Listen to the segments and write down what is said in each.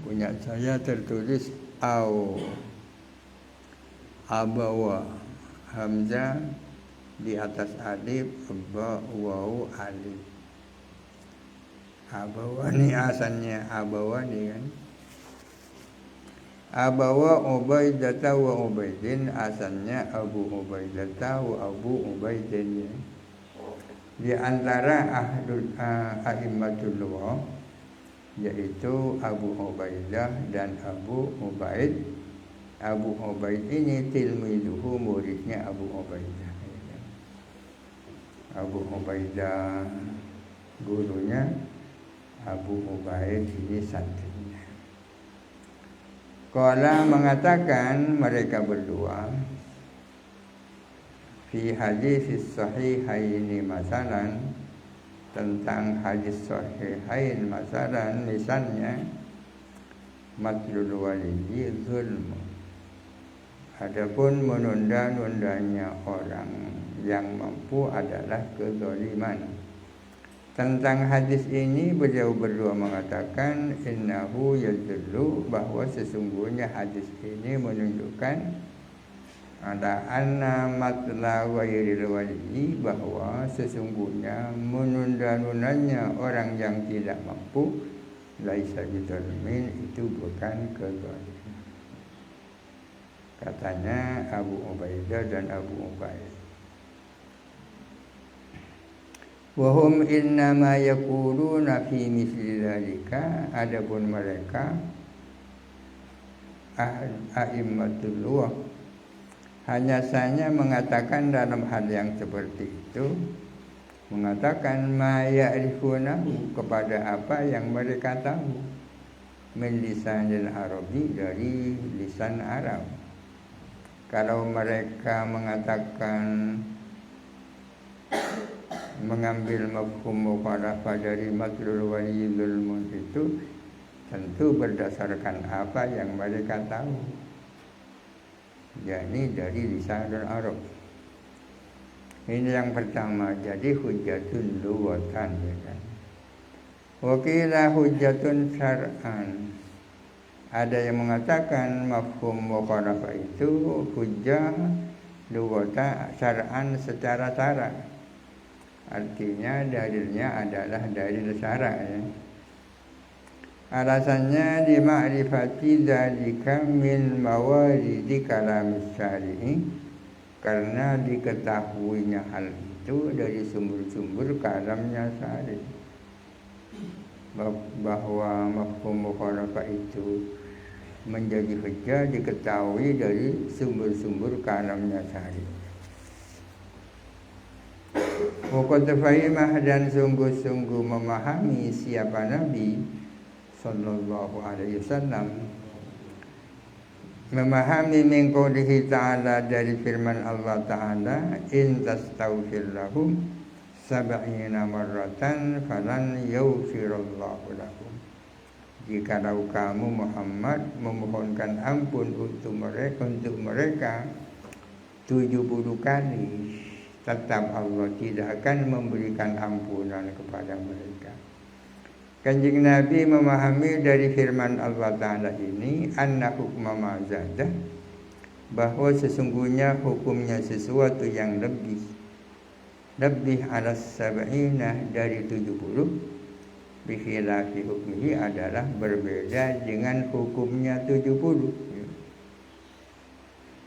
punya saya tertulis abawa hamzah di atas alif, ba waw alif. Abawa ini asalnya abawa nih kan. Abawa Ubaidata wa Ubaidin, asalnya Abu Ubaidata wa Abu Ubaidin. Di antara a'immatul lugha yaitu Abu Ubaidah dan Abu Ubaid. Abu Ubaid ini tilmiduhu, muridnya Abu Ubaidah. Abu Ubaidah gurunya, Abu Ubaid ini santrinya. Qala mengatakan mereka berdua fi hadis sahihaini masalan, tentang hadis sahihain masalan, misalnya matlul waliyyi zulm, adapun menunda-nundanya orang yang mampu adalah kezaliman. Tentang hadis ini beliau berdua mengatakan innahu yadullu, bahwa sesungguhnya hadis ini menunjukkan ada anna matla ghairil wali, bahwa sesungguhnya menunda-nundanya orang yang tidak mampu laisa bidzalimin, itu bukan kezaliman. Katanya Abu Ubaidah dan Abu Ubaid. Wahum innama yaquluna fi misli dzalika, adapun mereka a'immatul lugha hanya saja mengatakan dalam hal yang seperti itu, mengatakan ma ya'rifunahu, kepada apa yang mereka tahu, min lisanil arabi, dari lisan Arab. Kalau mereka mengatakan mengambil mafhum mukhalafah dari matlul wali zulmun, itu tentu berdasarkan apa yang mereka tahu, yakni dari lisanul Arab. Ini yang pertama, jadi hujjatun lughatan, ya kan. Wa qila hujjatun syar'an, ada yang mengatakan mafhum mukhalafah itu hujjah lughatan, syar'an secara syara'. Artinya dalilnya adalah dalil syara', ya. Alasannya di ma'rifati dzalika min mawaridi kalamis syari'i, karena diketahuinya hal itu dari sumber-sumber kalamnya syari', bahwa mafhum mukhalafah itu menjadi hujjah diketahui dari sumber-sumber kalamnya syari'. Waqad fahimah, dan sungguh-sungguh memahami siapa Nabi sallallahu alaihi wasallam, memahami min qoulihi ta'ala, dari firman Allah Ta'ala, in tastaghfir lahum sab'ina marratan falan yaghfirallahu lahum, jikalau kamu Muhammad memohonkan ampun untuk mereka 70 kali, tetap Allah tidak akan memberikan ampunan kepada mereka. Kanjeng Nabi memahami dari firman Allah Ta'ala ini, anna hukma mazadah, bahwa sesungguhnya hukumnya sesuatu yang lebih alas sab'ina, dari 70, bikhilafi hukmihi, adalah berbeda dengan hukumnya 70.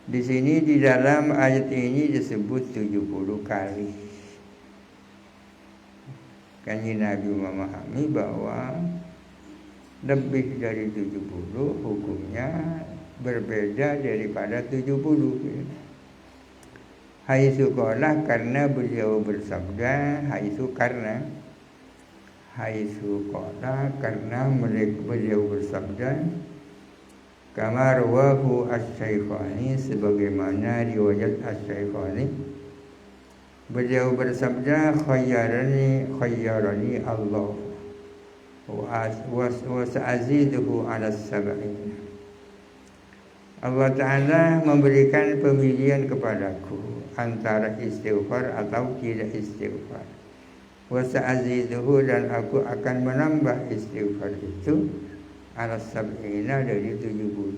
Di sini di dalam ayat ini disebut 70 kali. Kanjeng Nabi memahami bahwa lebih dari 70 hukumnya berbeda daripada 70. Haitsu qala, karena beliau bersabda, karena beliau bersabda, kama rawahu asy-Syaikhani, sebagaimana riwayat asy-Syaikhani, beliau bersabda, khayyarani Allah wa sa'aziduhu ala sab'in. Allah Ta'ala memberikan pemilihan kepadaku antara istighfar atau tidak istighfar. Wa sa'aziduhu, dan aku akan menambah istighfar itu ala sab'ina dari 70.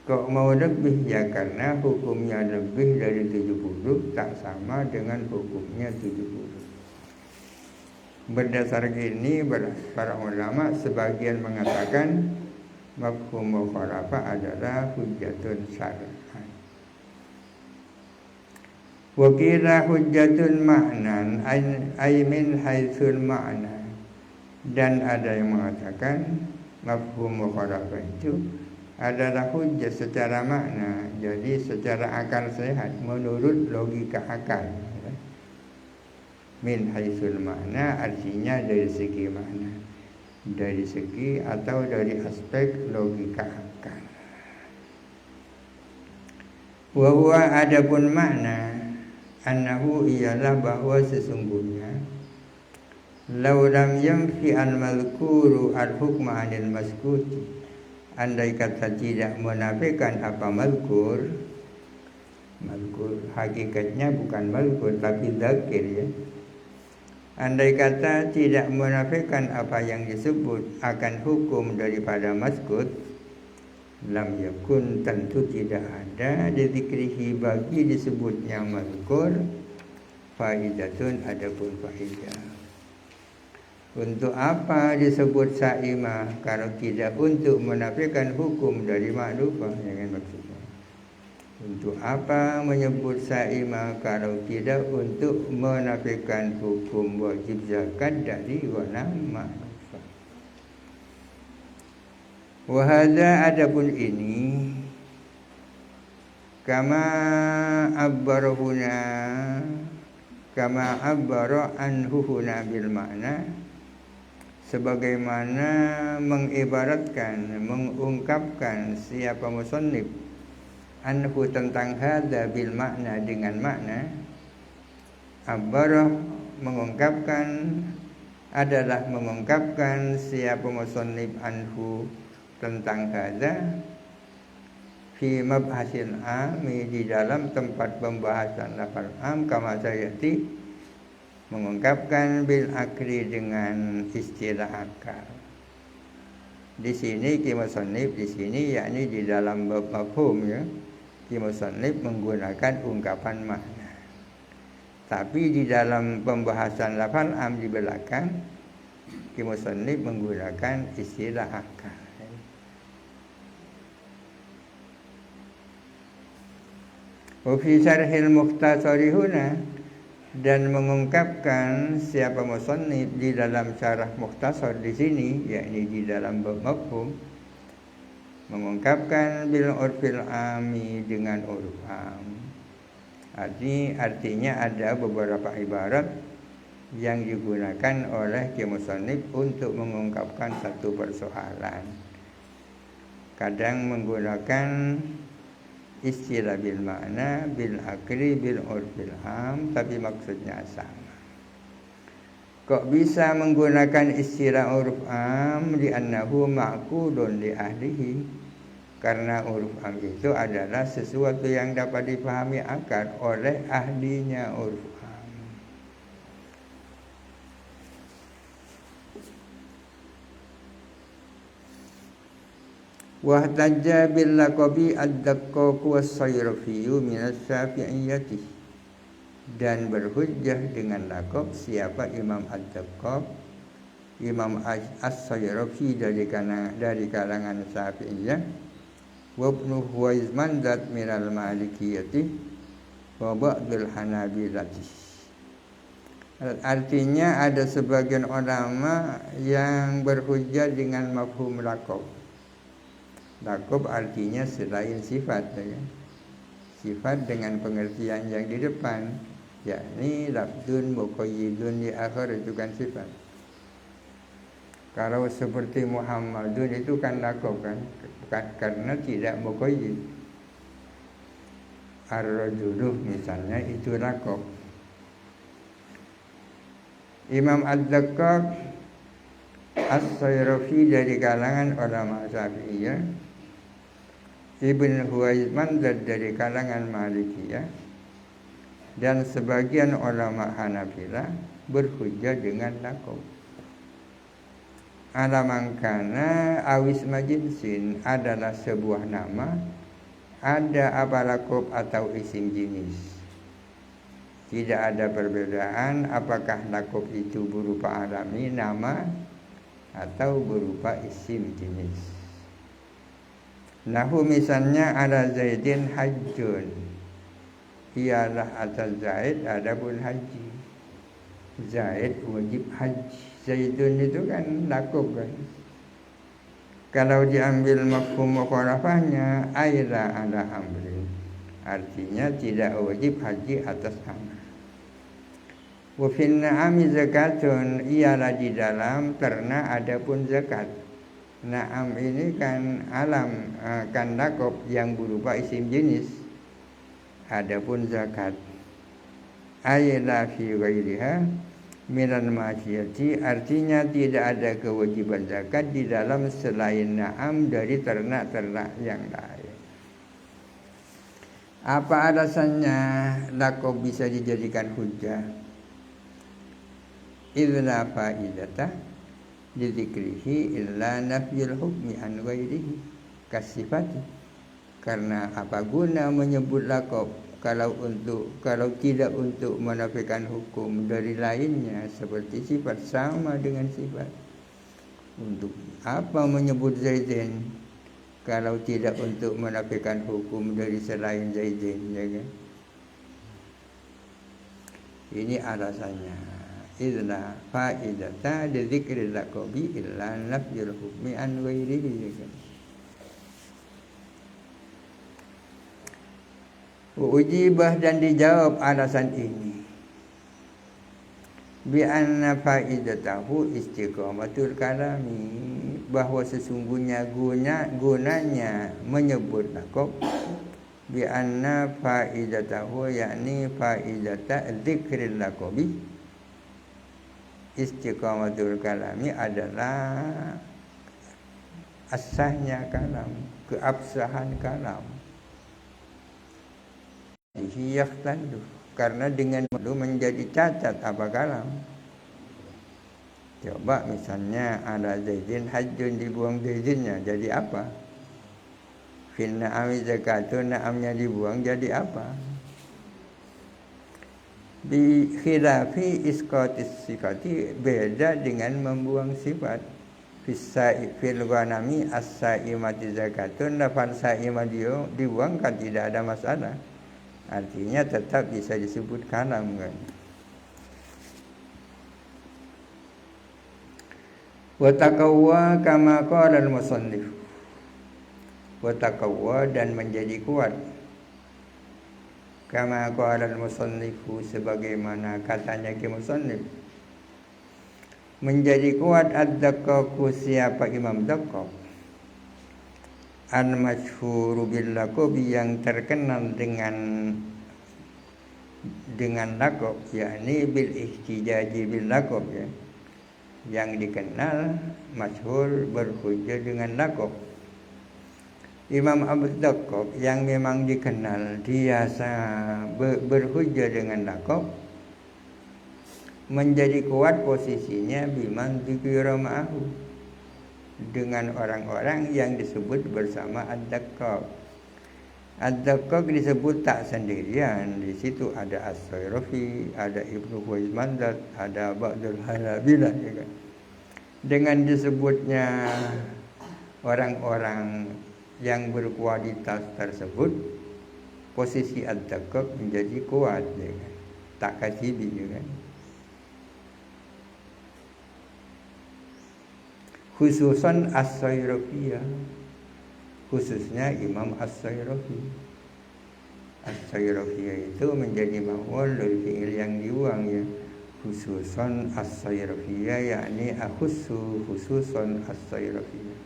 Kok mau lebih ya karena hukumnya lebih dari 70 tak sama dengan hukumnya 70. Berdasar ini para ulama sebagian mengatakan mafhum mukhalafah adalah hujjatun syar'an. Wa qila hujjatun ma'nan ay min haitsul ma'na. Dan ada yang mengatakan mafhum mukhalafah itu adalah hujjah secara makna, jadi secara akal sehat menurut logika akal. Min haitsul makna artinya dari segi makna, dari segi atau dari aspek logika akal. Wa huwa adapun makna annahu ialah bahwa sesungguhnya law lam yanfi al-mazkuru al-hukma 'anil maskuti, andai kata tidak menafikan apa mazkur hakikatnya bukan mazkur tapi dzakir ya. Andai kata tidak menafikan apa yang disebut akan hukum daripada mazkur, lam yakun tentu tidak ada di dzikrihi bagi disebutnya mazkur faidatun adapun faidah. Untuk apa disebut sa'imah kalau tidak untuk menafikan hukum dari ma'lufah, jangan maksudnya. Untuk apa menyebut sa'imah kalau tidak untuk menafikan hukum wajib zakat dari wala ma'lufah. Wa hadza adapun ini kama abbara anhu huna bil ma'na, sebagaimana mengibaratkan, mengungkapkan siapa musannif anhu tentang hadza bil makna dengan makna. Abbara mengungkapkan adalah mengungkapkan siapa musannif anhu tentang hadza fi mabhasil ami di dalam tempat pembahasan lafal am kama sayati, mengungkapkan bil akli dengan istilah akal. Di sini Ki Musannif di sini yakni di dalam bab mafhum ya, Ki Musannif menggunakan ungkapan makna. Tapi di dalam pembahasan lafal am di belakang Ki Musannif menggunakan istilah akal. Wa fi syarhil mukhtasari huna, dan mengungkapkan siapa musannif di dalam syarah mukhtasar di sini, yakni di dalam bab mafhum, mengungkapkan bil urfil ami dengan uruf am. Artinya ada beberapa ibarat yang digunakan oleh Ki Musannif untuk mengungkapkan satu persoalan. Kadang menggunakan istilah bil makna, bil akli, bil urfil am, tapi maksudnya sama. Kok bisa menggunakan istilah uruf am di annahu ma'qulun li ahlihi, karena uruf am itu adalah sesuatu yang dapat dipahami akal oleh ahlinya uruf am. Wahtajja bil laqabi ad-daqqaq was-sayrafiyyu min asy-syafi'iyyati, dan berhujjah dengan laqab siapa Imam ad-daqqaq, Imam as-sayrafi dari kalangan Syafi'iyah, wa ibnu Huwaizman zat minal Malikiyyati wa ba'dul Hanabilati. Artinya ada sebagian ulama yang berhujjah dengan mafhum laqab. Laqab artinya selain sifat ya. Sifat dengan pengertian yang di depan, yakni lafzun muqayyidun di akhir itu kan sifat. Kalau seperti Muhammadun itu kan laqab kan, karena tidak muqayyid. Ar-rajuluh misalnya itu laqab. Imam ad-daqqaq as-sayrafi dari kalangan ulama Syafi'iyah, Ibn Huwaizman dari kalangan Malikiyah, dan sebagian ulama Hanafilah berhujjah dengan laqab. alamangkana awis majinsin adalah sebuah nama, ada apa lakob atau isim jenis. Tidak ada perbedaan apakah lakob itu berupa alami nama atau berupa isim jenis. Nahu misalnya ada Zaidin hajjun, ialah atas Zaid adapun haji. Zaid wajib haji. Zaidun itu kan lakob kan. Kalau diambil mafhum mukhalafahnya aira ala amrin, artinya tidak wajib haji atas amr. Wa fin na'ami zakatun, ialah di dalam ternak adapun zakat. Na'am ini kan alam, kan lakob yang berupa isim jenis. Adapun zakat aira fi ghairiha minan masyiyati, artinya tidak ada kewajiban zakat di dalam selain na'am dari ternak-ternak yang lain. Apa alasannya lakob bisa dijadikan hujjah? Idza fa'idata lidzikrihi illa nafyul hukmi an ghairihi kasifati. Karena apa guna menyebut lakob kalau tidak untuk menafikan hukum dari lainnya seperti sifat sama dengan sifat. Untuk apa menyebut Zaidin kalau tidak untuk menafikan hukum dari selain Zaidin, ya kan? Ini alasannya. Idza fa'idata li dzikril laqabi illa nafyul hukmi an ghairihi, ya kan? Ujibah, dan dijawab alasan ini bi anna faidatahu istiqamatul kalami, bahwa sesungguhnya gunanya menyebut lakob, bi anna faidatahu yakni faidata dzikril laqabi, istiqamatul kalami adalah asahnya kalam, keabsahan kalam. Yakhtallu, karena dengan itu menjadi cacat apa kalam. Coba misalnya ada Zaidin hajjun, dibuang Zaidinnya, jadi apa? Fil na'ami zakatun, na'amnya dibuang, jadi apa? Bi khilafi isqatis sikati, beda dengan membuang sifat. Fil ghanami as-sa'imati zakatun, nafal sa'imah dibuang kan tidak ada masalah. Artinya tetap bisa disebut kalam kan. Wa taqawwa kama qala al-musannif. Wa taqawwa, dan menjadi kuat. Kama qala al-musannif, sebagaimana katanya ki musannif. Menjadi kuat ad-daqqaq, siapa Imam Daqqaq. Al-masyhuru bil laqabi, yang terkenal dengan laqab, yakni bil ihtijaji bil laqab, ya, yang dikenal masyhur berhujjah dengan laqab. Imam Abu Daqqaq yang memang dikenal biasa berhujjah dengan laqab, menjadi kuat posisinya biman dzikra ma'ahu, dengan orang-orang yang disebut bersama Ad-Daqqaq. Ad-Daqqaq disebut tak sendirian. Di situ ada As-Sayrafi, ada Ibnu Huwaizmandat, ada Ba'dul Hanabilah, ya kan? Dengan disebutnya orang-orang yang berkualitas tersebut, posisi Ad-Daqqaq menjadi kuat, ya kan? Tak kasibi, ya kan? Khususan As-Sayrafiyah, khususnya Imam As-Sayrafi. As-Sayrafiyah itu menjadi maf'ul dari fi'il yang dibuang, ya. Khususan As-Sayrafiyah, yakni khususan As-Sayrafiyah.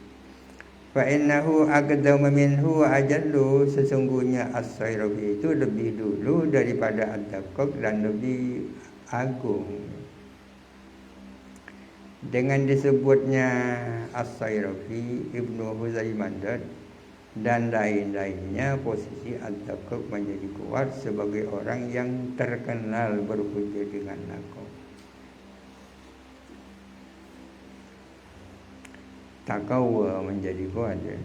Fa innahu aqdamu minhu wa ajallu, sesungguhnya As-Sayrafi itu lebih dulu daripada Ad-Daqqaq dan lebih agung. Dengan disebutnya As-Sayrafi, Ibnu Huzaimah dan lain-lainnya, posisi Ad-Daqqaq menjadi kuat sebagai orang yang terkenal berhujjah dengan laqab. takawwa menjadi kuat ya.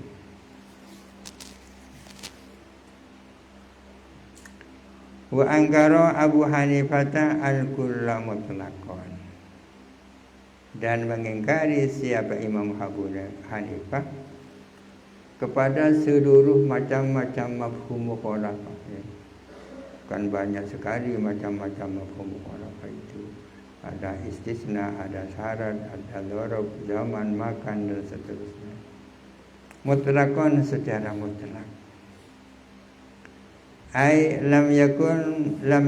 Wa angkara Abu Hanifah al-kulla mutlaqan, dan mengingkari siapa Imam Abu Hanifah kepada seluruh macam-macam mafhum mukhalafah ya. Kan banyak sekali macam-macam mafhum mukhalafah itu. Ada istisna, ada syarat, ada dzarab, zaman, makan dan seterusnya. Mutlaqan secara mutlak. Ai lam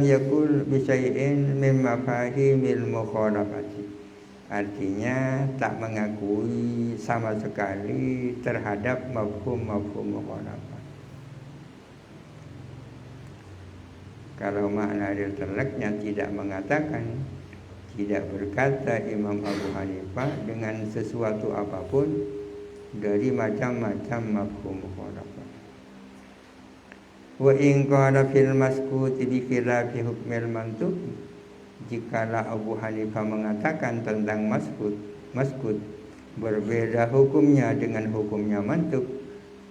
yakul bi syai'in min mafahimil mukhalafati. Artinya tak mengakui sama sekali terhadap mafhum-mafhum mukhalafah. Kalau makna dia terleknya tidak mengatakan, tidak berkata Imam Abu Hanifah dengan sesuatu apapun dari macam-macam mafhum mukhalafah. Wa in qala fil maskuti bi khilafi hukmil mantuq, jikalau Abu Hanifah mengatakan tentang maskut berbeda hukumnya dengan hukumnya mantuq,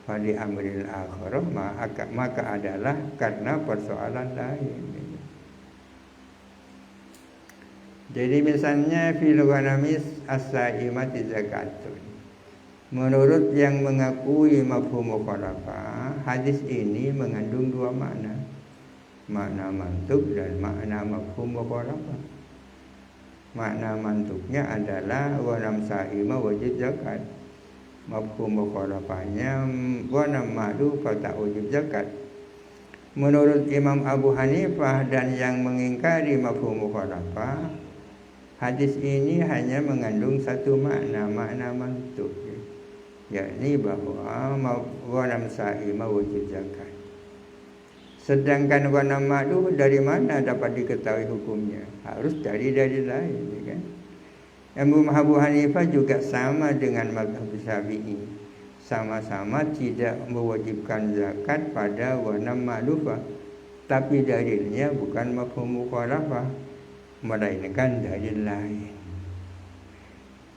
fali amril akhirah maka adalah karena persoalan lain. Jadi misalnya fil ghanamis as-saimati zakatun. Menurut yang mengakui mafhum mukhalafah, hadis ini mengandung dua makna. Makna mantuk dan makna mafhum mukhalafah. Makna mantuknya adalah wanam saima wajib zakat. Mafhum mukhalafahnya wanam ma'lufah tak wajib zakat. Menurut Imam Abu Hanifah dan yang mengingkari mafhum mukhalafah, hadis ini hanya mengandung satu makna, makna mantuk, yakni bahwa ghanam saima wajib zakat. Sedangkan ghanam ma'luf dari mana dapat diketahui hukumnya? Harus dari lain, ya kan? Imam Abu Hanifah juga sama dengan mazhab Syafi'i, sama-sama tidak mewajibkan zakat pada ghanam ma'lufah, tapi dalilnya bukan mafhum mukhalafah, melainkan dalil lain.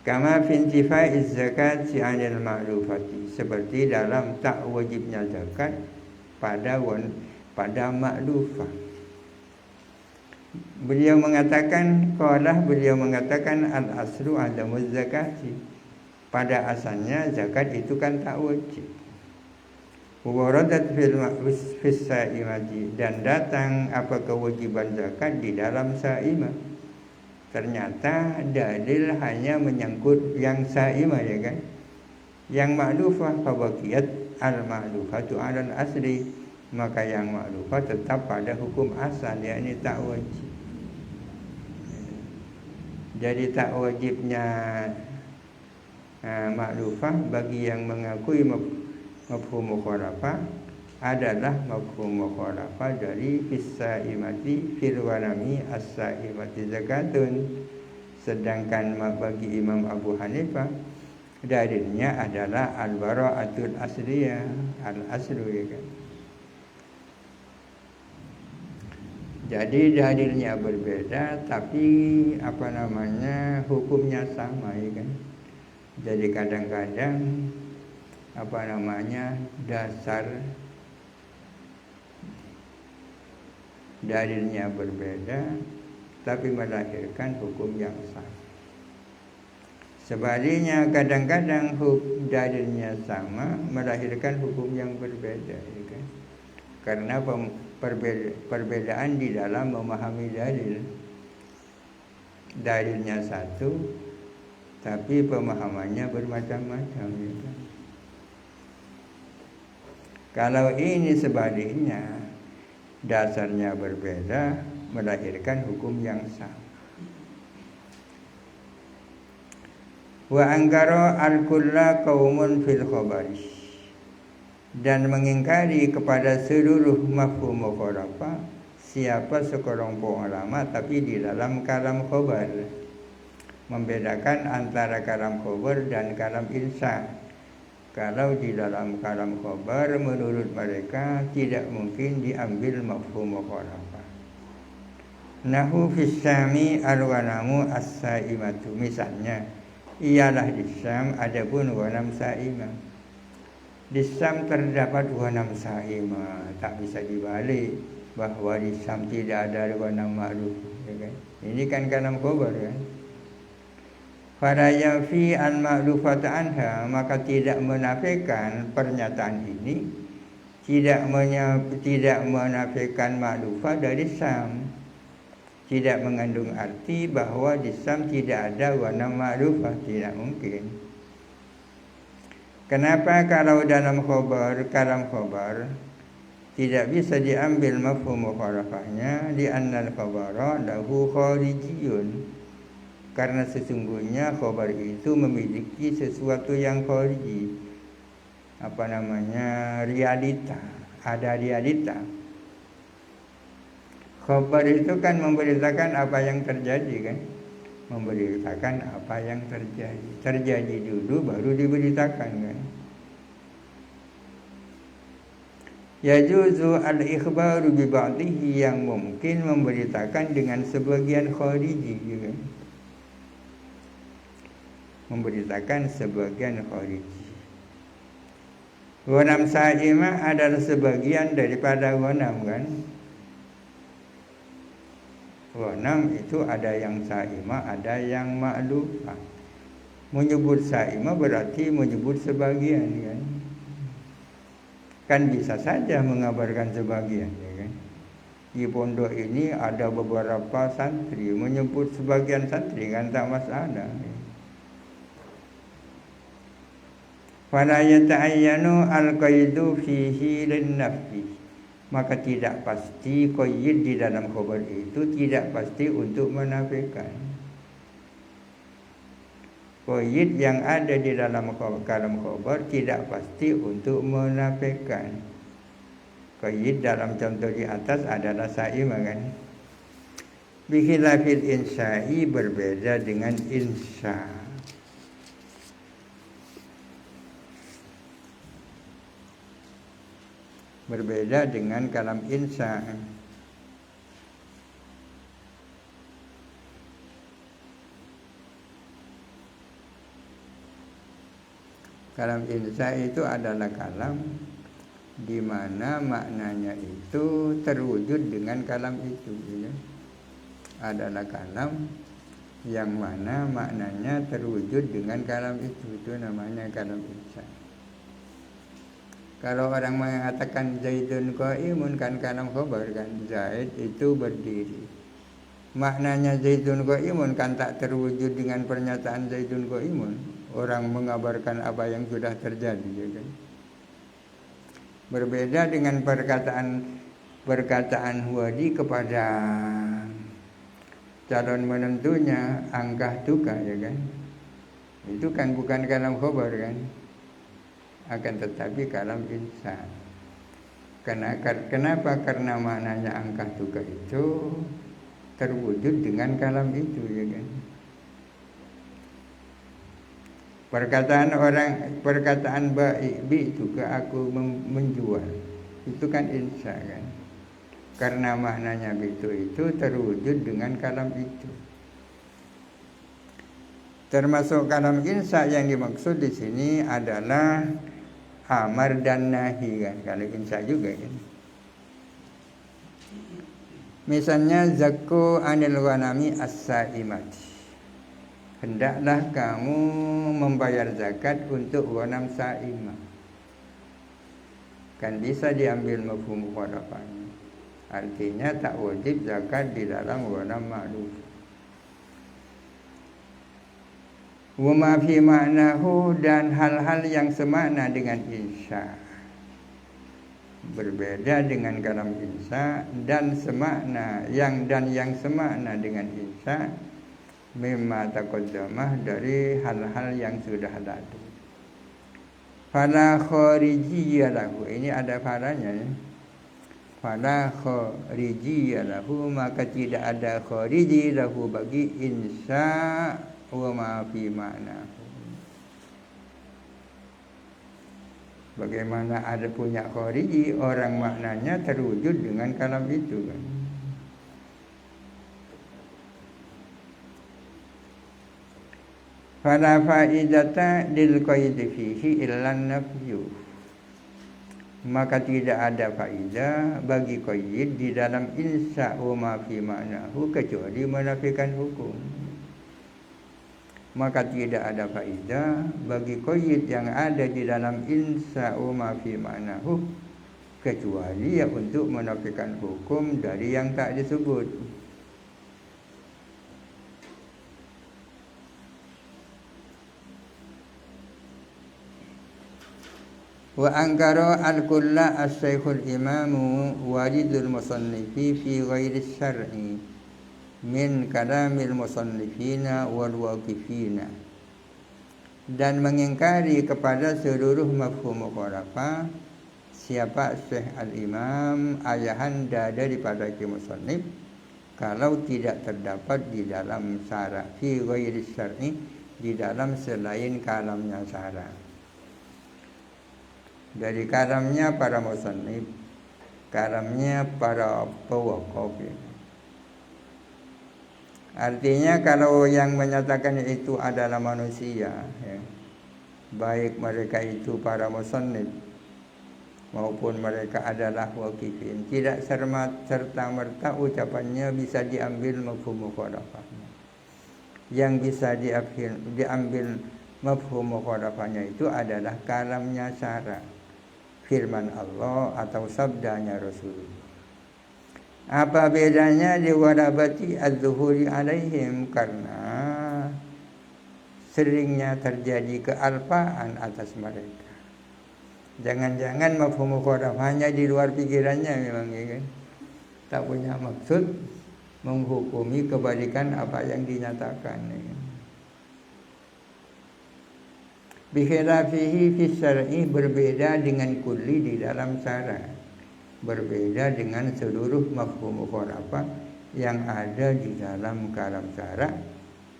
Kama fintifaiz zakat si'anil ma'lufati, seperti dalam tak wajibnya zakat pada ma'lufah. Beliau mengatakan al-aslu adamuz zakati, pada asalnya zakat itu kan tak wajib. Waradat fis sa'imati, dan datang apa kewajiban zakat di dalam sa'imah. Ternyata dalil hanya menyangkut yang sa'imah, ya kan? Yang ma'lufah fabaqiyat al-ma'lufatu 'alal asli, maka yang ma'lufah tetap pada hukum asal, yakni tak wajib. Jadi tak wajibnya ma'lufah bagi yang mengakui mafhum mukhalafah adalah mafhum mukhalafah dari fis-sa'imati fil ghanami as-sa'imati zakatun. Sedangkan bagi Imam Abu Hanifah dalilnya adalah al-bara'atul asliyah, al-aslu, ya kan? Jadi dalilnya berbeda tapi hukumnya sama, ya kan? Jadi kadang-kadang dasar dalilnya berbeda tapi melahirkan hukum yang sama. Sebaliknya kadang-kadang dalilnya sama melahirkan hukum yang berbeda, ya kan? Karena perbedaan di dalam memahami dalil. Dalilnya satu tapi pemahamannya bermacam-macam, ya kan? Kalau ini sebaliknya, dasarnya berbeda melahirkan hukum yang sama. Wa angkara al-kulla qaumun fil khabari, dan mengingkari kepada seluruh mafhum mukhalafah siapa sekelompok ulama tapi di dalam kalam khabar. Membedakan antara kalam khabar dan kalam insya. Kalau di dalam kalam khabar menurut mereka tidak mungkin diambil mafhum mukhalafah. Nahu fis sami al-ghanamu as-saimatu, misalnya ialah di Syam adapun ghanam saimah. Di Syam terdapat ghanam saimah, tak bisa dibalik bahwa di Syam tidak ada ghanam ma'luf, ya kan? Ini kan kalam khabar kan. Fala yafi an ma'lufata anha, maka tidak menafikan pernyataan ini, tidak menafikan ma'lufah dari Syam. Tidak mengandung arti bahwa di Syam tidak ada ghanam ma'lufah, tidak mungkin. Kenapa kalau dalam kalam khabar tidak bisa diambil mafhum mukhalafahnya, di annal khabara lahu kharijiyun, karena sesungguhnya khabar itu memiliki sesuatu yang khariji, realita, ada realita. Khabar itu kan memberitakan apa yang terjadi kan, memberitakan apa yang terjadi dulu baru diberitakan kan. Yajuzu al-ikhbaru bi ba'dihi, yang mungkin memberitakan dengan sebagian khariji juga. Memberitakan sebagian khariji. Ghanam saimah adalah sebagian daripada ghanam kan. Ghanam itu ada yang saimah, ada yang ma'lufah. Menyebut saimah berarti menyebut sebagian kan. Kan bisa saja mengabarkan sebagian ya kan. Di pondok ini ada beberapa santri, menyebut sebagian santri kan tak masalah. Fala yata'ayyanu al-qaidu fihi lin-nafsi, maka tidak pasti qaid di dalam khabar itu tidak pasti untuk menafikan. Qaid yang ada di dalam kalam khabar tidak pasti untuk menafikan. Qaid dalam contoh di atas adalah saimah kan. Bikhilafil insya'i, berbeda dengan insya'. Berbeda dengan kalam insya. Kalam insya itu adalah kalam di mana maknanya itu terwujud dengan kalam itu ya. Adalah kalam yang mana maknanya terwujud dengan kalam itu namanya kalam insya. Kalau orang mengatakan Zaidun qaimun kan kalam khabar kan, Zaid itu berdiri. Maknanya Zaidun qaimun kan tak terwujud dengan pernyataan Zaidun qaimun. Orang mengabarkan apa yang sudah terjadi ya kan. Berbeda dengan perkataan Huwadi kepada calon menentunya angkah tuka ya kan. Itu kan bukan kalam khabar kan. Akan tetapi kalam insya. Kenapa? Karena maknanya angkah tuka itu terwujud dengan kalam itu ya kan. Perkataan baik juga aku menjual, itu kan insya kan. Karena maknanya itu terwujud dengan kalam itu. Termasuk kalam insya yang dimaksud di sini adalah amar dan nahi kan, kalau insya juga kan. Misalnya zakku anil ghanami as-saimati, hendaklah kamu membayar zakat untuk ghanam saimah. Kan bisa diambil mafhum mukhalafahnya. Artinya tak wajib zakat di dalam ghanam ma'luf. Wa ma fi ma'nahu, dan hal-hal yang semakna dengan insya. Berbeda dengan kalam insya dan semakna yang semakna dengan insya mimma taqaddamah, dari hal-hal yang sudah lalu. Fala kharijiyya lahu, ini ada falanya ya. Fala kharijiyya lahu, maka tidak ada khariji lahu bagi insya wa ma fi ma'nahu. Bagaimana ada punya khariji, orang maknanya terwujud dengan kalam itu kan. Fala faidata lil qaid fihi illa nafyu. Maka tidak ada faedah bagi qaid di dalam insya ma fi ma'nahu kecuali menafikan hukum. Maka tidak ada faedah bagi qaid yang ada di dalam insya ma fi ma'nahu kecuali ya untuk menafikan hukum dari yang tak disebut. Wa angkara al-kulla as-syekhul imamu walidul musannifi fi ghairi syar'i min kalamil musannifina wal waqifina, dan mengingkari kepada seluruh mafhum mukhalafah siapa Syekh al-Imam ayahanda daripada musannif kalau tidak terdapat di dalam syara' fi ghairi syar'i, di dalam selain kalamnya syara'. Dari kalamnya para musannif, kalamnya para pewakaf. Artinya kalau yang menyatakan itu adalah manusia, ya, baik mereka itu para musannif maupun mereka adalah waqifin, tidak serta-merta ucapannya bisa diambil mafhum mukhalafah. Yang bisa diambil mafhum mukhalafahnya itu adalah kalamnya syara', firman Allah atau sabdanya Rasulullah. Apa bedanya di warabati az-zuhuri alaihim? Karena seringnya terjadi kealpaan atas mereka. Jangan-jangan mafhum mukhalafahnya di luar pikirannya memang, ya kan? Tak punya maksud menghukumi kebalikan apa yang dinyatakan, ya kan? Bikhilafihi fi syar'i, berbeda dengan kulli di dalam syara', berbeda dengan seluruh mafhum mukhalafah yang ada di dalam kalam syara'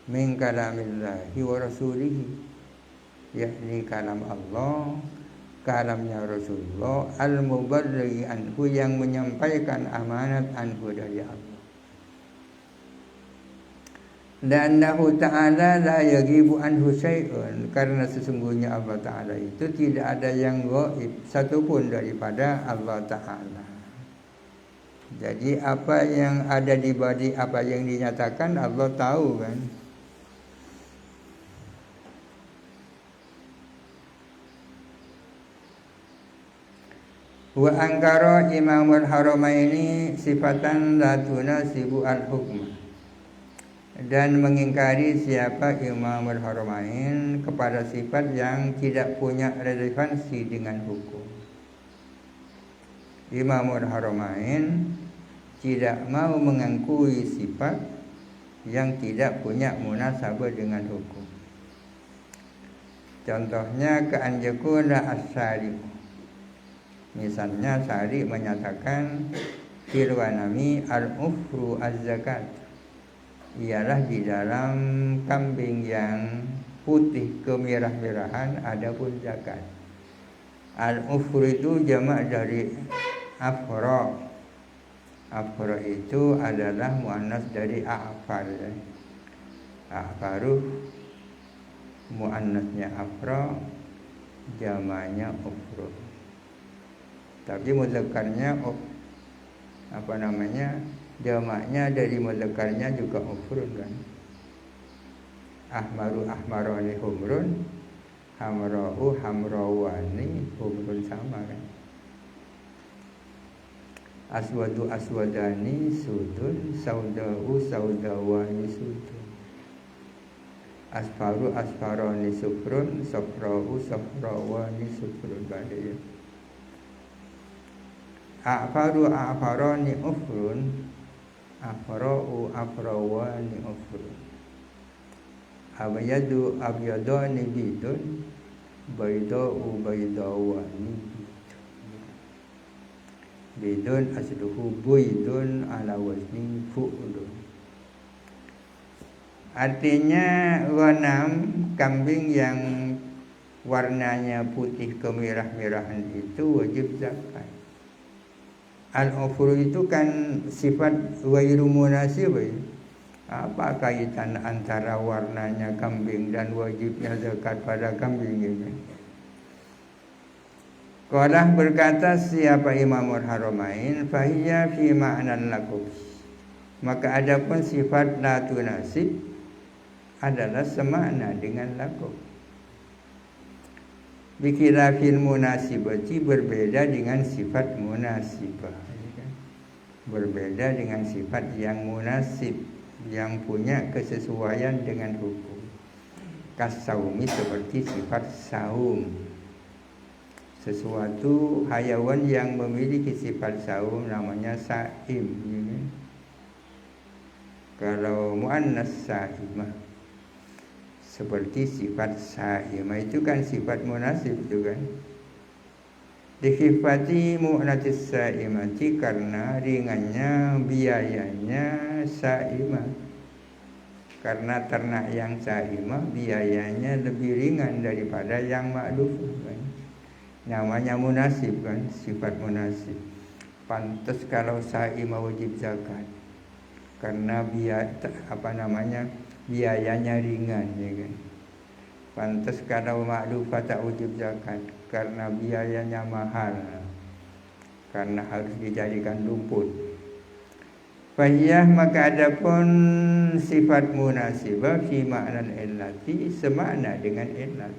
min kalamillahi wa rasulihi, yakni kalam Allah, kalamnya Rasulullah, al-muballighi anhu, yang menyampaikan amanat anhu dari Allah. Dan Allah Ta'ala la yagibu anhu syai'un, karena sesungguhnya Allah Ta'ala itu tidak ada yang gaib satupun daripada Allah Ta'ala. Jadi apa yang ada di balik apa yang dinyatakan Allah tahu, kan? Wa angkara Imamul Haramaini sifatan la tunasibu al-hukmah, dan mengingkari siapa Imamul Haramain kepada sifat yang tidak punya relevansi dengan hukum. Imamul Haramain tidak mau mengakui sifat yang tidak punya munasabah dengan hukum. Contohnya keanjakuna as-syari'. Misalnya Syari' menyatakan firwanami al-ufru az-zakat, ialah di dalam kambing yang putih kemerah-merahan ada pun zakat. Al-ufru itu jamak dari afra. Afra itu adalah muannas dari a'far. A'faru muannasnya afra, jamaknya ufru. Tapi mudzakarnya jamaknya dari mudzakarnya juga ufrun, kan? Ahmaru ahmarani humrun, hamra'u hamrawani humrun, sama, kan? Aswadu aswadani sudun, saudau saudawani sudun. Asfaru asfarani sufrun, safra'u safrawani sufrun. Badai. A'faru a'farani ufrun, afra'u afrawani ufrun. Abyadu abyadani bidun, bayda'u baydawani bidun. Asluhu buydun ala wazni fu'lun. Artinya ghanam, kambing yang warnanya putih kemerah-merahan itu wajib zakat. Al-ufru itu kan sifat ghairu munasib, Apa kaitan antara warnanya kambing dan wajibnya zakat pada kambing ini? Qalah berkata siapa Imamul Haramain fahiya fi ma'nan lakum. Maka adapun sifat la tunasib adalah semakna dengan lakum. Bikhilafil munasibati berbeda dengan sifat munasibah. Berbeda dengan sifat yang munasib, yang punya kesesuaian dengan hukum. Kasaumi seperti sifat saum. Sesuatu hayawan yang memiliki sifat saum namanya saim. Kalau muannas saimah seperti sifat saimah itu kan sifat munasib juga. Dikifati mu'natis saimati karena ringannya biayanya saimah. Karena ternak yang saimah biayanya lebih ringan daripada yang ma'luf kan. Namanya munasib kan, sifat munasib. Pantas kalau saimah wajib zakat. Karena biayanya ringan ya kan. Pantas kalau ma'lufah tak wajib zakat karena biayanya mahal, karena harus dijadikan lumpur. Fahiyah maka adapun sifat munasibah fi ma'nan illati semakna dengan illat.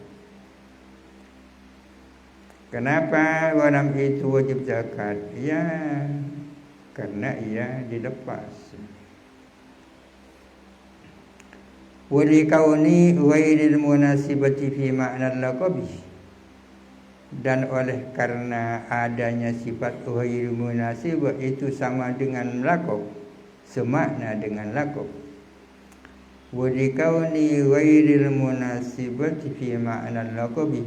Kenapa wanam itu wajib zakat? Ya karena ia dilepas. Wali kauni ghairil munasibati fi ma'nal laqabi, dan oleh karena adanya sifat ghairil munasibah itu sama dengan laqab, semakna dengan laqab. Wali kauni ghairil munasibati fi ma'nal laqabi,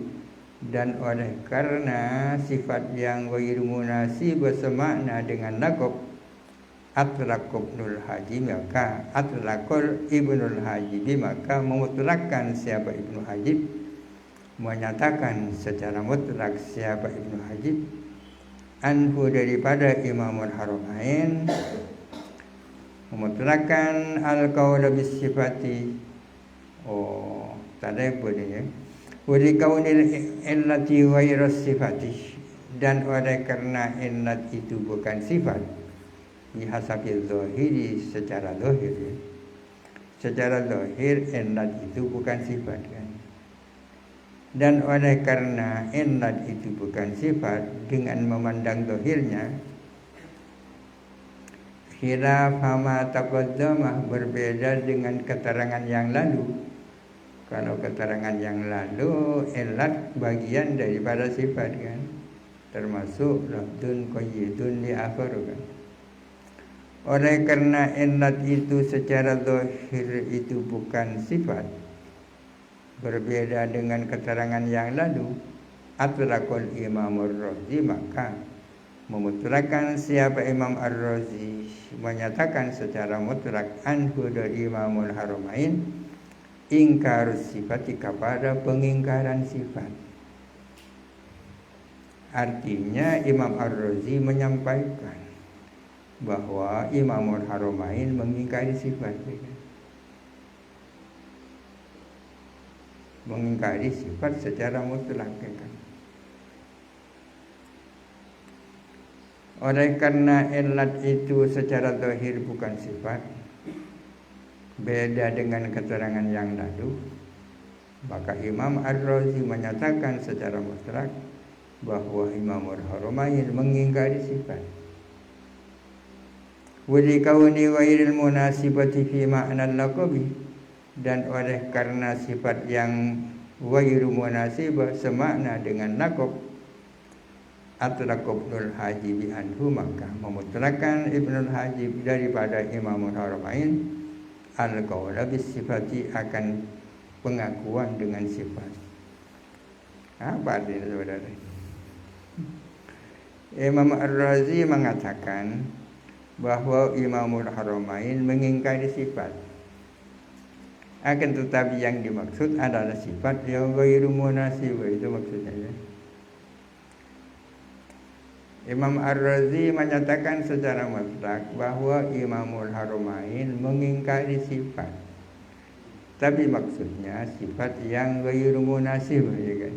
dan oleh karena sifat yang ghairil munasibah semakna dengan laqab, atlaqul Ibnul Haji maka atlaqul Ibnul Haji maka memutlakkan siapa Ibnu Hajib, menyatakan secara mutlak siapa Ibnu Hajib anhu daripada Imamul Haramain, memutlakkan al-qaula bis sifati. Oh tadi boleh ya. Wa kaunil illati ghairas sifati, dan oleh karena illat itu bukan sifat. Bihasabil zahiri secara zahir ya. Secara zahir illat itu bukan sifat kan. Dan oleh karena illat itu bukan sifat, dengan memandang zahirnya khilaf ma taqaddamah, berbeda dengan keterangan yang lalu. Kalau keterangan yang lalu illat bagian daripada sifat kan, termasuk lafdun qayyidun li akhar kan. Oleh karena illat itu secara zahir itu bukan sifat, berbeda dengan keterangan yang lalu, atlaqul Imam Ar-Razi maka memutlakkan siapa Imam Ar-Razi, menyatakan secara mutlak anhu dari Imamul Haramain ingkar sifat kepada pengingkaran sifat. Artinya Imam Ar-Razi menyampaikan bahwa Imamul Haramain mengingkari sifat, mengingkari sifat secara mutlak kan. Oleh karena illat itu secara zahir bukan sifat, beda dengan keterangan yang lalu, maka Imam Ar-Razi menyatakan secara mutlak bahwa Imamul Haramain mengingkari sifat. Wali kauni ghairil munasibati fi ma'nal laqabi, dan oleh karena sifat yang ghairu munasibah semakna dengan laqab, atlaqul Ibnul Hajib anhu maka memutlakkan Ibnul Hajib daripada Imamul Haramain al-qaula bis sifati akan pengakuan dengan sifat. Apa artinya saudara? Imam Ar-Razi mengatakan bahwa Imamul Haramain mengingkari sifat. Akan tetapi yang dimaksud adalah sifat yang ghairu munasibah, itu maksudnya ya. Imam Ar-Razi menyatakan secara mutlak bahwa Imamul Haramain mengingkari sifat. Tapi maksudnya sifat yang ghairu munasib, ya kan?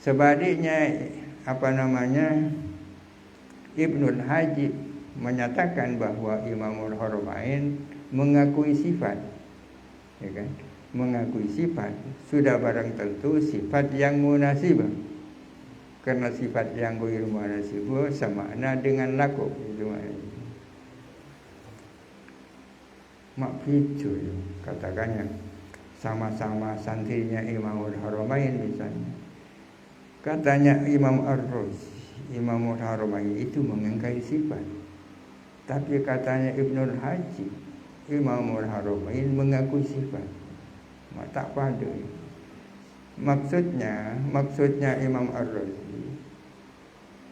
Sebaliknya Ibnul Hajib menyatakan bahwa Imamul Haramain mengakui sifat, ya kan? Mengakui sifat sudah barang tentu sifat yang munasib. Karena sifat yang ghairu munasib sama dengan laku itu mak picu katakannya sama-sama santrinya Imamul Haramain misalnya. Katanya Imam Ar-Razi, Imamul Haramain itu mengingkari sifat. Tapi katanya Ibnul Hajib, Imamul Haramain mengakui sifat. Mak tak pada. Maksudnya Imam Ar-Razi,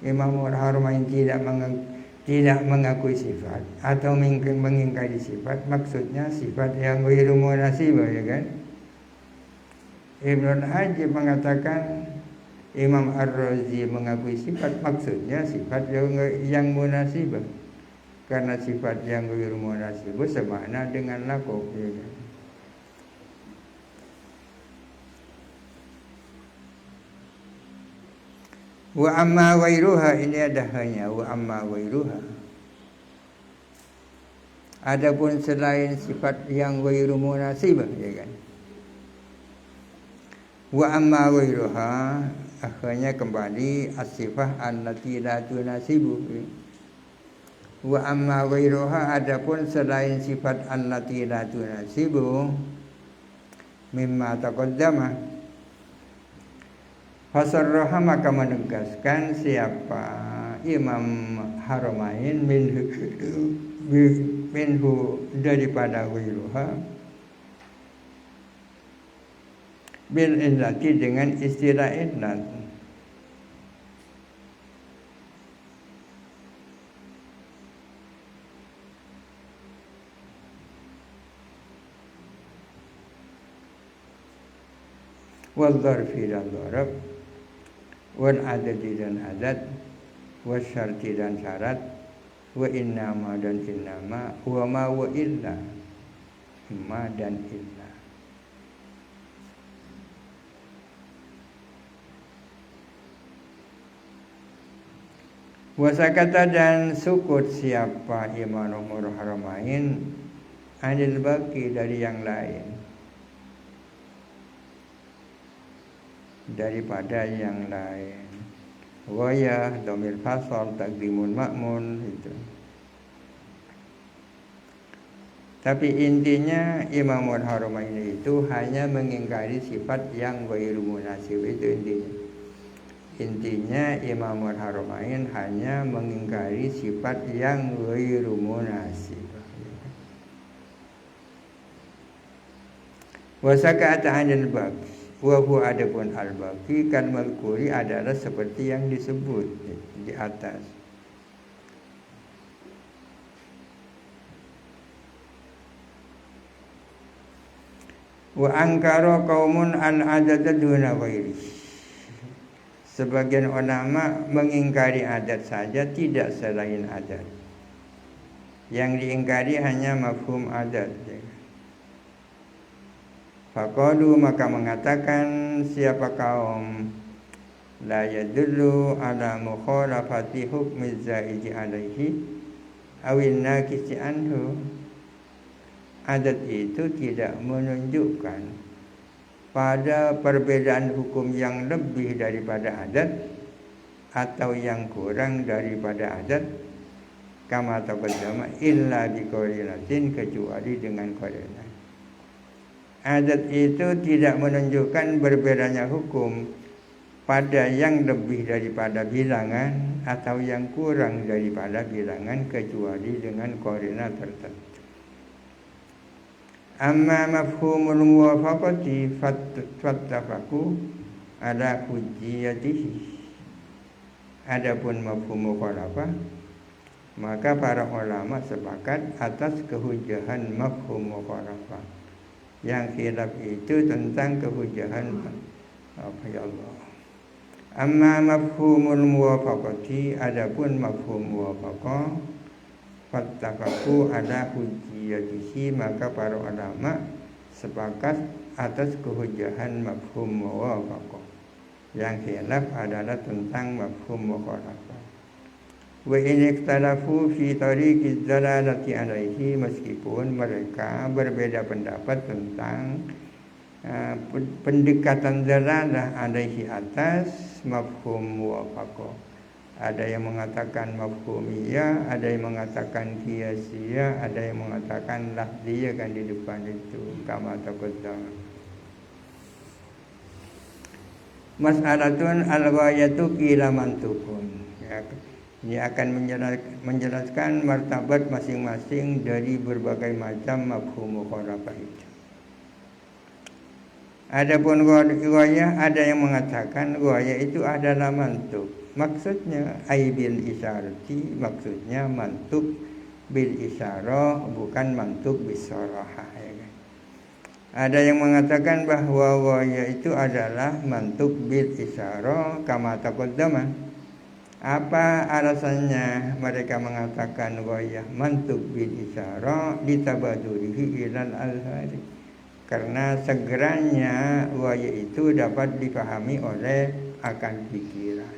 Imamul Haramain tidak mengakui sifat atau mengingkari sifat, maksudnya sifat yang ghairu munasib, ya kan? Ibnul Hajib mengatakan Imam Ar-Razi mengakui sifat, maksudnya sifat yang munasib. Karena sifat yang ghairu munasib semakna dengan laku, ya kan? Wa amma ghairuha, ini ada hanya wa amma ghairuha. Adapun selain sifat yang ghairu munasib, ya kan? Wa amma ghairuha akhirnya kembali as-sifah allati la tunasibu. Wa amma ghairuha, adapun selain sifat allati la tunasibu mimma taqaddama, fasarraha maka menegaskan siapa Imam Haramain minhu daripada ghairuha bil illati dengan istilah illat. Wal dzarfi dan dzarf, wal adadi dan adat, wa syarti dan syarat, wa innama dan innama, wa ma wa illa, ma dan illa. Wasakata dan sukut siapa Imamul Haramain anil baqi dari yang lain, daripada yang lain. Waya dhamir fasal taqdimun ma'mun itu. Tapi intinya Imamul Haramain itu hanya mengingkari sifat yang ghairu munasib, itu intinya. Intinya Imamul Haramain hanya mengingkari sifat yang ghairu munasib. Wasakata anil baqi, wa huwa adapun al-baqi kan malkuri adalah seperti yang disebut di atas. Wa angkara qaumun al-adada duna ghairi. Sebagian ulama mengingkari adat saja, tidak selain adat. Yang diingkari hanya mafhum adat. Faqalu maka mengatakan siapa kaum la yadullu ala mukhalafati hukmi zaidi alaihi awin naqisi anhu. Adat itu tidak menunjukkan pada perbedaan hukum yang lebih daripada adat atau yang kurang daripada adat, kama taqaddama illa biqarinatin, kecuali dengan qarinah. Adat itu tidak menunjukkan berbedanya hukum pada yang lebih daripada bilangan atau yang kurang daripada bilangan, kecuali dengan qarinah tertentu. Amma mafhumul muwafaqati fattafaqu ala hujjiyatihi. Adapun mafhum mukhalafah, maka para ulama sepakat atas kehujahan mafhum mukhalafah. Yang khilaf itu tentang kehujahan apa ya Allah, Amma mafhumul muwafaqati, adapun mafhum muwafaqah, fattafaqu ala hujjiyatihi, maka para ulama sepakat atas kehujahan mafhum muwafaqah. Yang khilaf adalah tentang mafhum mukhalafah. Wa in ikhtalafu fi tariqiz dalalati alaihi, meskipun mereka berbeda pendapat tentang pendekatan dalalah alaihi atas mafhum muwafaqah. Ada yang mengatakan mafhumiyah, ada yang mengatakan qiyasiyah, ada yang mengatakan lafziyah kan di depan itu kama taqaddama. Mas'alatun al-ghayatu qila mantukun. Ya, ini akan menjelaskan martabat masing-masing dari berbagai macam mafhum mukhalafah itu. Adapun ghayah, ada yang mengatakan ghayah itu adalah mantuk. Maksudnya bil isyarati, maksudnya mantuk bil isyarah, bukan mantuk bis sarahah, ya kan? Ada yang mengatakan bahwa ghayah itu adalah mantuk bil isyarah kama taqaddama. Apa alasannya mereka mengatakan ghayah mantuk bil isyarah litabadurihi ilal alhari? Karena segeranya ghayah itu dapat dipahami oleh akal pikiran.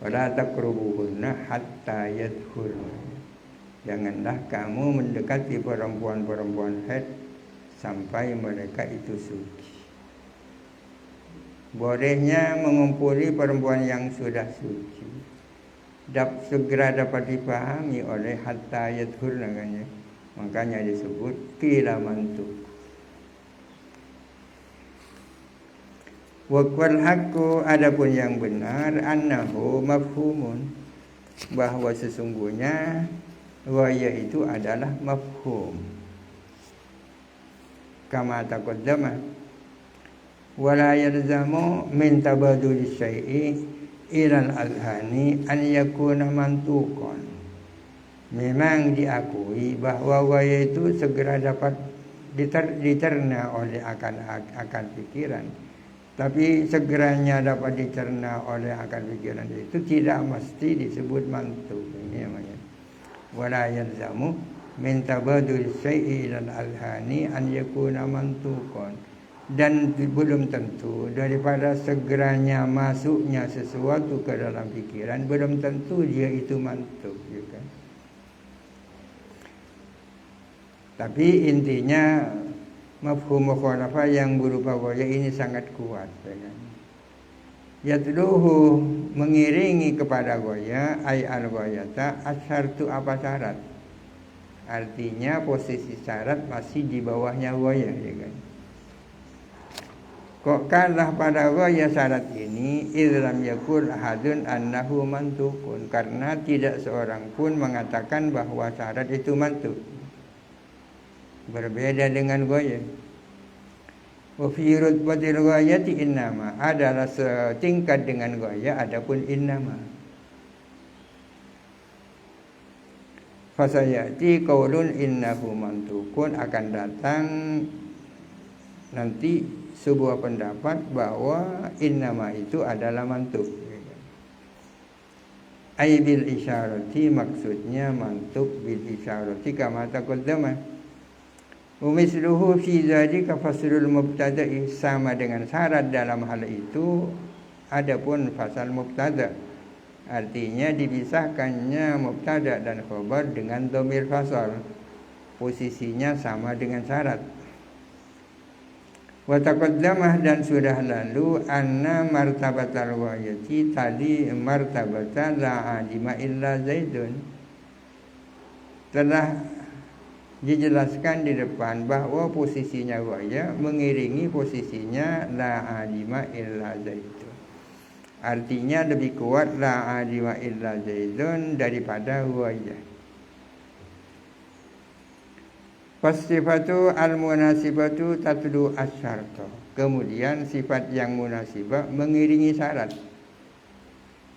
Wala taqrubuhunna hatta yadkhulna. Janganlah kamu mendekati perempuan-perempuan haid sampai mereka itu suci. Bolehnya mengumpuli perempuan yang sudah suci segera dapat dipahami oleh hatta yadhur namanya. Makanya disebut qila mantuk. Wa qal haqqu, adapun yang benar, annahu mafhumun, bahwa sesungguhnya ghayah itu adalah mafhum. Kama taqaddama, wala yalzamu min tabadul syai'i ilal adhani an yakuna mantukon. Memang diakui bahwa ghayah itu segera dapat dicerna oleh akal pikiran, tapi segeranya dapat dicerna oleh akal pikiran itu tidak mesti disebut mantuk. Ini namanya wala yalzamu min tabadul syai'i ilal adhani an yakuna mantukon. Dan belum tentu daripada segeranya masuknya sesuatu ke dalam pikiran, belum tentu dia itu mantuk, ya kan? Tapi intinya mafhum mukhalafah yang berupa ghayah ini sangat kuat, ya kan? Yatluhu, mengiringi kepada ghayah, ay al-ghayata asyartu, apa syarat? Artinya posisi syarat masih di bawahnya ghayah, ya kan? Kok kalah pada ghayah syarat ini, idlam yakul ahadun annahu mantukun, karena tidak seorang pun mengatakan bahwa syarat itu mantuk. Berbeda dengan ghayah. Wa fi rutbatil ghayati innama, adalah setingkat dengan ghayah, adapun innama. Fasayati qaulun innahu mantukun, akan datang nanti sebuah pendapat bahwa innama itu adalah mantuk. Ay bil isyarati, maksudnya mantuk bil isyarati kama taqaddama. Umisluhu fi dzalika faslul mubtada'i, sama dengan syarat dalam hal itu adapun fasal mubtada, artinya dipisahkannya mubtada dan khabar dengan dhamir fasal, posisinya sama dengan syarat. Wa taqaddamah, dan sudah lalu, anna martabatal ghayati, tadi martabatan la adima illa zaidun, telah dijelaskan di depan bahwa posisinya ghayah mengiringi posisinya la adima illa zaidun. Artinya lebih kuat la adima illa zaidun daripada ghayah. Fasifatu al-munasibatu tatlu asyarto. Kemudian sifat yang munasibah mengiringi syarat.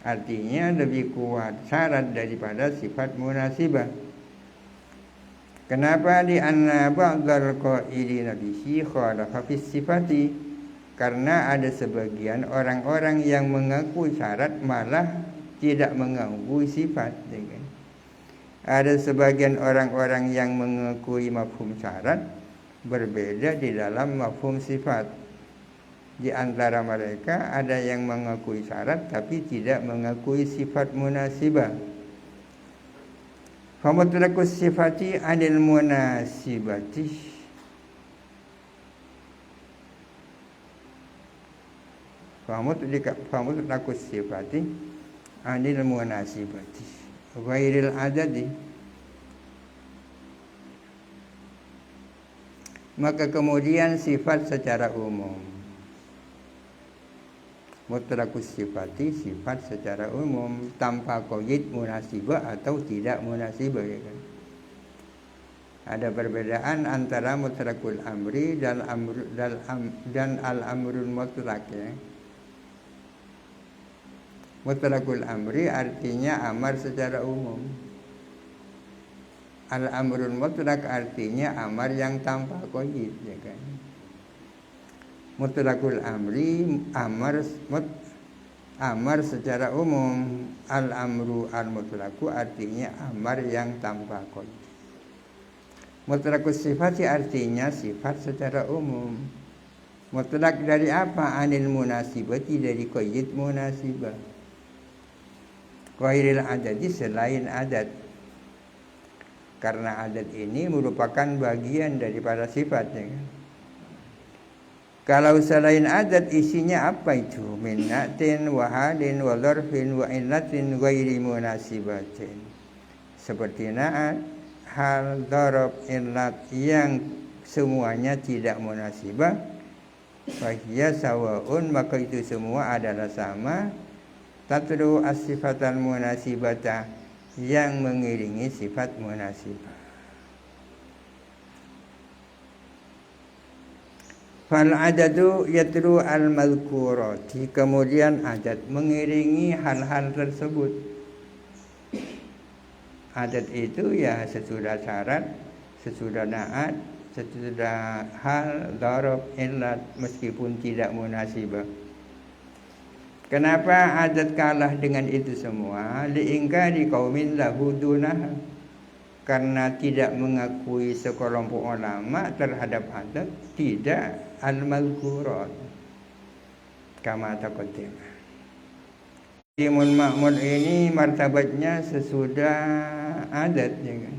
Artinya lebih kuat syarat daripada sifat munasibah. Kenapa di anna ba'dal qailina bihi khalafa fi sifati? Karena ada sebagian orang-orang yang mengakui syarat malah tidak mengakui sifat, ya kan? Ada sebagian orang-orang yang mengakui mafhum syarat berbeda di dalam mafhum sifat. Di antara mereka ada yang mengakui syarat tapi tidak mengakui sifat munasibah. Fa mutlaqus sifati 'anil munasibati Famutlaqus sifati 'anil munasibati ghairil adadi. Maka kemudian sifat secara umum, mutlaqus sifati, sifat secara umum tanpa qaid munasibah atau tidak munasibah, ya kan? Ada perbedaan antara mutlaqul amri dan al-amrul mutlaq, ya. Mutlaqul amri artinya amar secara umum. Al-amrul mutlaq artinya amar yang tanpa qaid, ya kan? Mutlaqul amri amar secara umum. Al-amru al-mutlaqu artinya amar yang tanpa qaid. Mutlaqus sifati artinya sifat secara umum. Mutlaq dari apa? Anil munasibati, dari qaid munasibah. Ghairil adadi, selain adat. Karena adat ini merupakan bagian daripada sifatnya, kan? Kalau selain adat isinya apa itu? Min natin wa halin wa dzarfin wa illatin ghairi munasibatin. Seperti naat, hal, dzarf, illat yang semuanya tidak munasibah. Fa hiya sawaun, maka itu semua adalah sama. Tatlu as-sifatal munasibata, yang mengiringi sifat munasibah. Fal adadu yatlu al-madhkurati, kemudian adat mengiringi hal-hal tersebut. Adat itu ya sesudah syarat, sesudah naat, sesudah hal, dzarf, illat, meskipun tidak munasibah. Kenapa adat kalah dengan itu semua? Liingkari qaumin lahu dunah, karena tidak mengakui sekelompok ulama terhadap adat tidak al-madhkurat kama taqaddam. Imun ma'mul ini martabatnya sesudah adat, ya kan?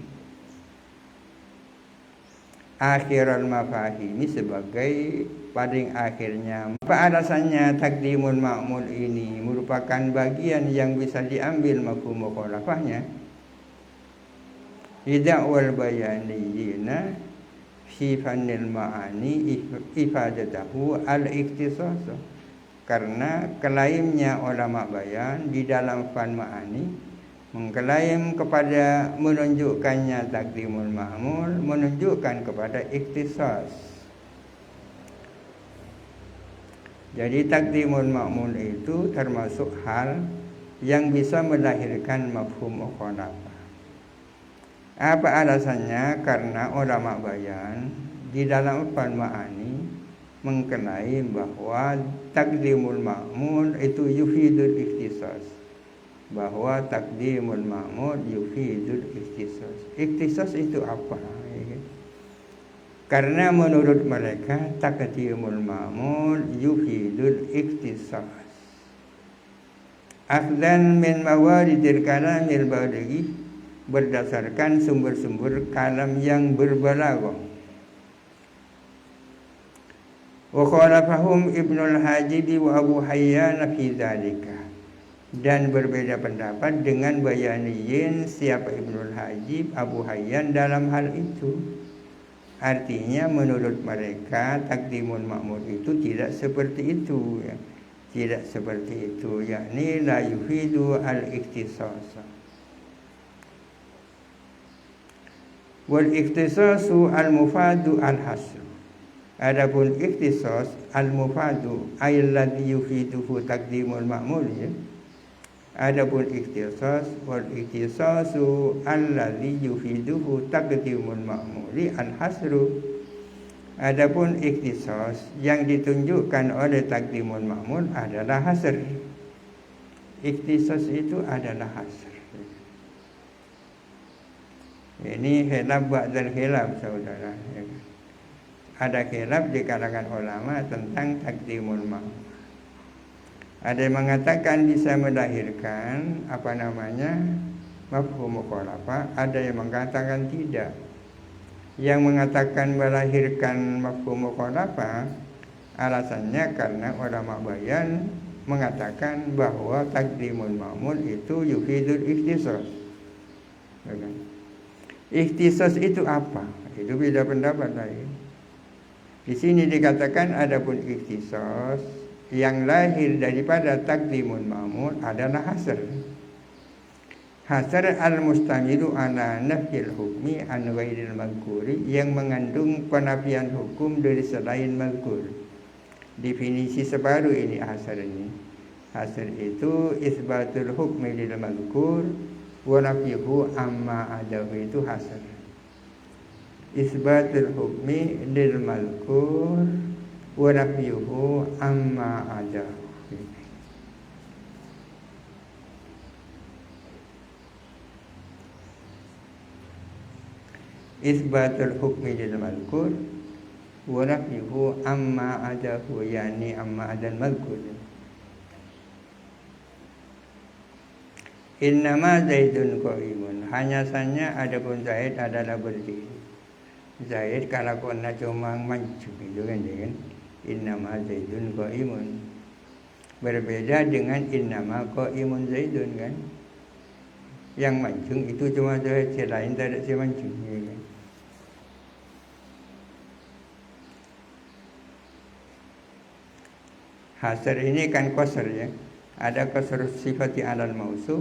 Akhirul mafahimi, sebagai paling akhirnya. Apa alasannya takdimul ma'mul ini merupakan bagian yang bisa diambil mafhum mukhalafahnya? Ida'wal bayaniyina fi fannil ma'ani ifadatahu al-ikhtisas. Karena klaimnya ulama bayan di dalam fan ma'ani mengklaim kepada menunjukkannya takdimul ma'mul, menunjukkan kepada ikhtisas. Jadi takdimul ma'mul itu termasuk hal yang bisa melahirkan mafhum mukhalafah. Apa alasannya? Karena ulama bayan di dalam fan ma'ani mengklaim bahwa takdimul ma'mul itu yufidul ikhtisas, bahwa takdimul ma'mul yufidul ikhtisas. Ikhtisas itu apa? Karena menurut mereka takdimul ma'mul yufidul ikhtisas. Akhdan min mawaridil kalamil balighi, berdasarkan sumber-sumber kalam yang berbalaghah. Wa khalafahum Ibnul Hajib wa Abu Hayyan fi dzalika, dan berbeda pendapat dengan bayaniyin siapa Ibnul Hajib, Abu Hayyan dalam hal itu. Artinya menurut mereka takdimul ma'mul itu tidak seperti itu, ya. Tidak seperti itu, yakni la yufidu al-ikhtisas. Wal ikhtisasu al-mufadu al-hasr. Adapun ikhtisas al-mufadu ay alladhi yufiduhu takdimul ma'mul, ya, Adapun ikhtisas wal ikhtisasu alladhi yufiduhu taqdimul ma'muli al-hasru. Adapun ikhtisas yang ditunjukkan oleh taqdimul ma'mul adalah hasr. Ikhtisas itu adalah hasr. Ini khilaf ba'dal khilaf saudara. Ada khilaf di kalangan ulama tentang taqdimul ma'mul. Ada yang mengatakan bisa melahirkan mafhum mukhalafah, ada yang mengatakan tidak. Yang mengatakan melahirkan mafhum mukhalafah alasannya karena ulama bayan mengatakan bahwa taqdimul ma'mul itu yufidul ikhtisas. Ikhtisas itu apa? Itu beda pendapat lain. Di sini dikatakan adapun ikhtisas yang lahir daripada taqdimul ma'mul adalah hasr. Hasr al-mustamilu ala nafyil hukmi an ghairil mazkuri, yang mengandung penafian hukum dari selain mazkur. Definisi sebaru ini hasr ini. Hasr itu isbatul hukmi lil mazkur wa nafyuhu amma adahu, itu hasr. Isbatul hukmi lil mazkur wa nafyuhu amma adahu. Isbatul hukmi lil mazkur wa nafyuhu amma adahu, yani amma adal mazkur. Innama Zaidun qa'imun, hanya saja adapun Zaid adalah berdiri. Zaid kalau kena cuma maju gitu kan. Innama Zaidun qa'imun berbeda dengan innama qa'imun Zaidun kan. Yang mancung itu cuma Zaid, selain tak ada si mancung ya kan? Hasr ini kan qasr ya. Ada qasr sifati alal mausuf,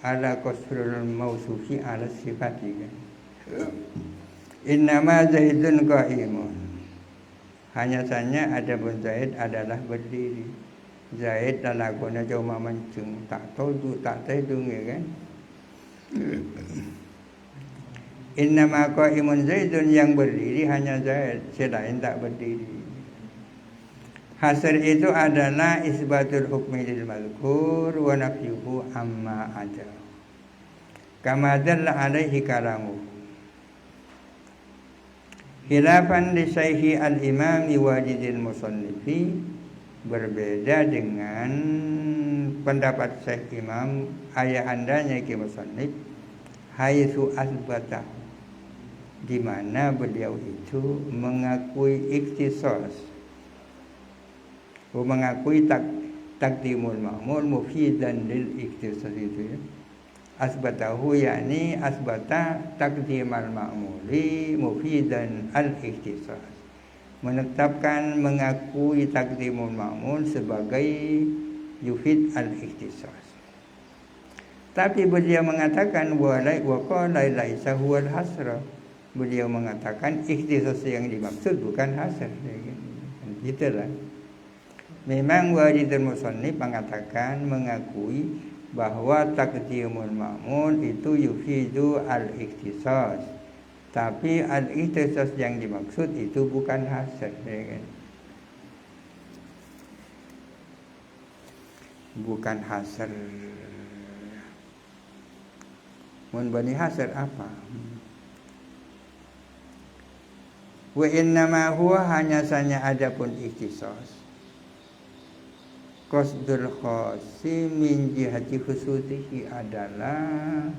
ada qasrul mausufi ala sifati kan. Innama Zaidun qa'imun, hanya saja adapun Zaid adalah berdiri. Zaid lalakuna cuma mancung, tak tahu tak tahu ya kan. Innama qa'imun Zaidun, yang berdiri hanya Zaid, selain tak berdiri. Hasr itu adalah isbatul hukmi lil mazkur wa nafyuhu amma ada. Kama dalla alaihi kalamu. Khilafan li syaihi al-imami wajidil musannifi, berbeda dengan pendapat Syekh Imam ayahandanya Ki Musannif, haitsu asbata, di mana beliau itu mengakui ikhtisas, mengakui taqdimul ma'mul mufidan lil ikhtisas itu ya. Asbatahu yakni asbata taqdimal ma'muli mufidan al ikhtisas, menetapkan mengakui taqdimul ma'mul sebagai yufid al ikhtisas. Tapi beliau mengatakan wa qala laisa huwal hasra, beliau mengatakan ikhtisas yang dimaksud bukan hasr. Gitulah. Memang wajidul musannif mengatakan mengakui bahwa taqdimul ma'mul itu yufidu al-ikhtisas, tapi al-ikhtisas yang dimaksud itu bukan hasr ya kan? Bukan hasr. Mun bani hasr apa? Wa innama huwa, hanya saja adapun ikhtisas, qasdul khasi min jihati khususihi, adalah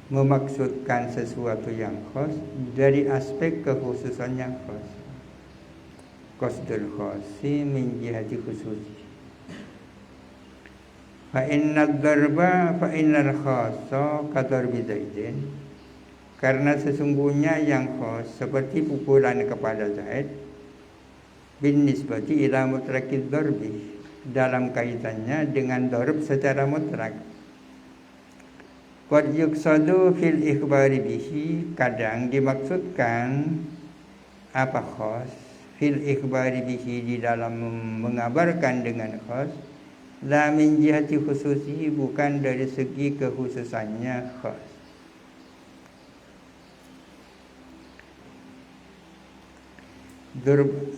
memaksudkan sesuatu yang khas dari aspek kekhususan yang khas. Qasdul khasi min jihati khususihi. Fa innad darba fa innal khassa kadarbi Zaidin, karena sesungguhnya yang khas seperti pukulan kepada Zaid, bin nisbati ila mutlaqid darbi, dalam kaitannya dengan darb secara mutlak. Qad yuqsadu fil ikhbari bihi, kadang dimaksudkan apa khas, fil ikhbari bihi, di dalam mengabarkan dengan khas, La min jihati khususihi, bukan dari segi kekhususannya khas.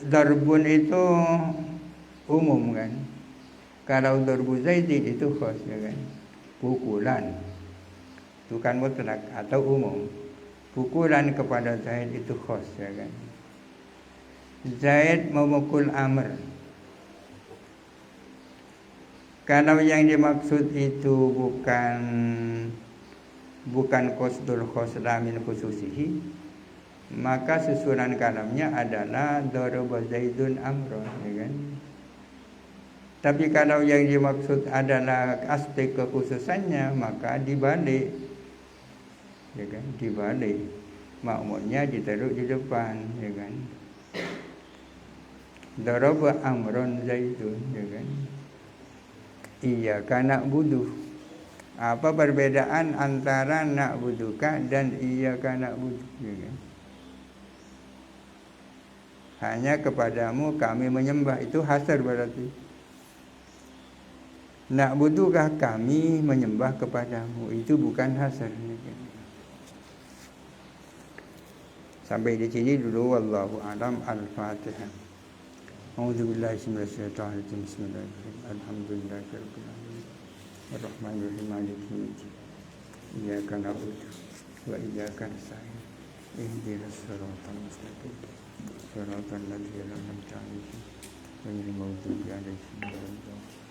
Darbun itu umum kan. Kalau darbu zaidin itu khas ya kan. Pukulan. Itu kan mutlak atau umum. Pukulan kepada Zaid itu khas ya kan. Zaid memukul Amr. Kalau yang dimaksud itu bukan qasdul khosla min khususihi, maka susunan kalamnya adalah daraba Zaidun Amron ya kan. Tapi kalau yang dimaksud adalah aspek kekhususannya, maka dibalik ya kan, dibalik. Makmumnya ditaruh di depan ya kan. Daraba Amron Zaidun ya kan. Iyyaka na'budu. Apa perbedaan antara na'buduka dan iyyaka na'budu ya kan? Hanya kepadamu kami menyembah, itu hasar berarti. Na'budukah, kami menyembah kepadamu, itu bukan hasar ya kan? Sampai di sini dulu, wallahu a'lam. Al-Fatihah. A'udzubillahi minasyaitonir rajim. Bismillahirrahmanirrahim. Alhamdulillahirabbil alamin. Arrahmanirrahim. Maliki yaumiddin. Iyyaka na'budu wa iyyaka nasta'in. Ihdinas siratal mustaqim. Siratal ladzina an'amta 'alaihim ghairil maghdubi 'alaihim waladdallin.